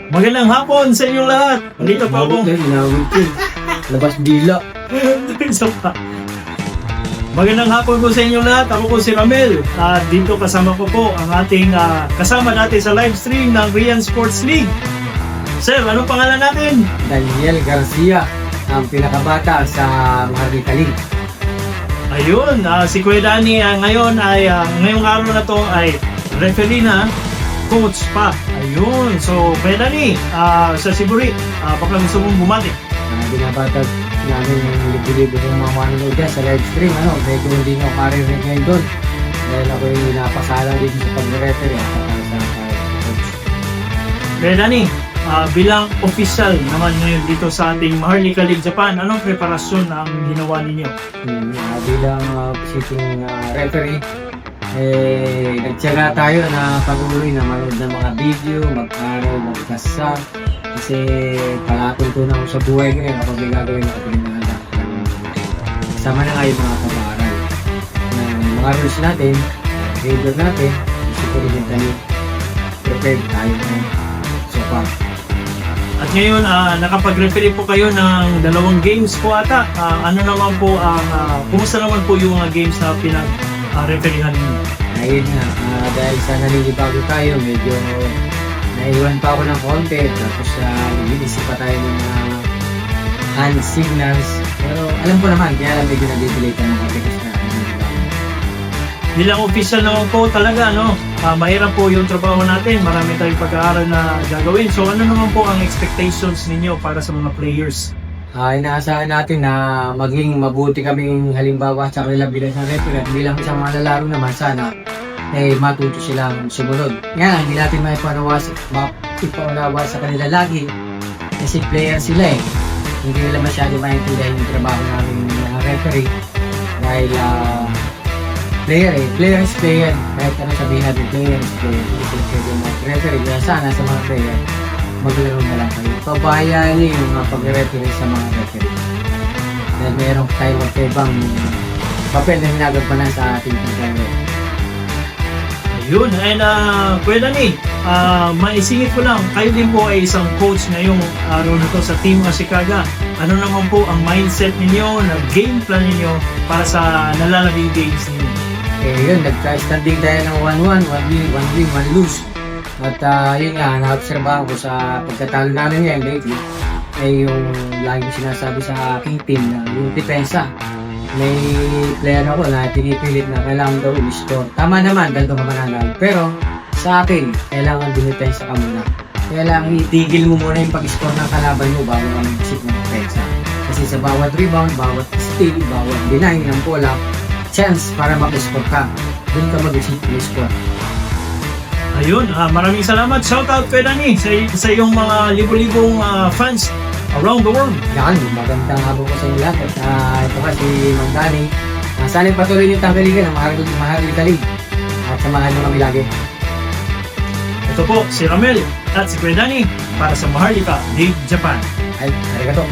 Magandang hapon sa inyong lahat. Dito po ako. Inawit yun. Labas dila. Isa pa. Magandang hapon po sa inyong lahat. Ako po si Ramel. At dito kasama ko po ang ating kasama natin sa live stream ng Rian Sports League. Sir, anong pangalan natin? Daniel Garcia, ang pinakabata sa Maharlika League. Ayun, si Kuya Danny ngayong araw na to ay referee na, coach pa. Ayun, so Kuya Danny, sa Siburi, baka gusto mong bumati. Binabatag namin yung libo-libo ng mga manonood dyan sa live stream. Medyo hindi nyo marinig ngayon doon. Dahil ako yung napasala dito sa pag-referee at saka sa coach. Kuya Danny, bilang official naman ngayon dito sa ating Maharlika League Japan, anong preparasyon ang ginawa ninyo? Bilang sitting referee, nagtiyaga tayo na pag-uwi na manood ng mga video, mag-aral, mag-kasa. Kasi palatuntunan ko sa buhay ko rin kapag may gagawin ako pinanganak. Kasama na nga yung mga pag-aaral. Mga rules natin, behavior natin, isipin tayo, prepared tayo so far. At ngayon, nakapag-referee po kayo ng 2 games po ata. Ano naman po kumusta naman po yung mga games na pinag-refereehan ninyo? Ayun nga, dahil sa nanilibago tayo, medyo naiwan pa ako ng konti. Tapos nag-iisip pa tayo ng mga hand signals. Pero alam ko naman, kaya medyo nag-delay ka ng konti kasi nanilibago. Bilang official naman po talaga, mahirap po yung trabaho natin. Marami tayong pag-aaral na gagawin. So ano naman po ang expectations ninyo para sa mga players? Inaasahan natin na maging mabuti kaming halimbawa sa kanila bilang sa referee at bilang isang mga lalaro naman sana matuto silang sumunod. Nga, hindi natin maipunawa sa kanila lagi kasi player sila Hindi nila masyado maintindihan yung trabaho namin ng mga referee dahil player is player. Kahit ano sabihin natin, player is player. Hindi sila pwede mag-referee. Kaya sana sa mga player, maglaro na lang kayo. Pabayaan niyo yung pag-referee sa mga referee. Dahil mayroong tayo magkaibang papel na hinagampanan sa ating pagkakaroon. Ayun, and Kuya Danny, maisingit ko lang, kayo din po ay isang coach ngayong araw na to sa Team Ashikaga. Ano naman po ang mindset ninyo, na game plan ninyo para sa nalalaging games ninyo? Yun, nagka-standing tayo ng 1-1, 1-win, 1-lose. At yun nga, na-obserbahan ko sa pagkatalo namin ngayon lately, yung lagi ko sinasabi sa aking team na yung depensa. May player ako na pinipilit na kailangan daw i-score. Tama naman, dahil ka mananalo. Pero sa akin, kailangan dumipensa ka muna. Kailangan itigil mo muna yung pag-score ng kalaban mo bago ka mag-isip ng depensa. Kasi sa bawat rebound, bawat steal, bawat deny ng bola, chance para mag-score ka. Doon ka mag-isip ng score. Ayun, maraming salamat. Shoutout Kuya Danny sa iyong mga libo-libong fans around the world. Yan, magandang hapon ko sa inyo lahat. At ito ka si Mang Danny. Sana'y patuloy yung tangkaligan ng Maharlika League. At samahan mo kami lagi. Ito po si Ramel at si Kuya Danny para sa Maharlika League Japan. Ay, arigato.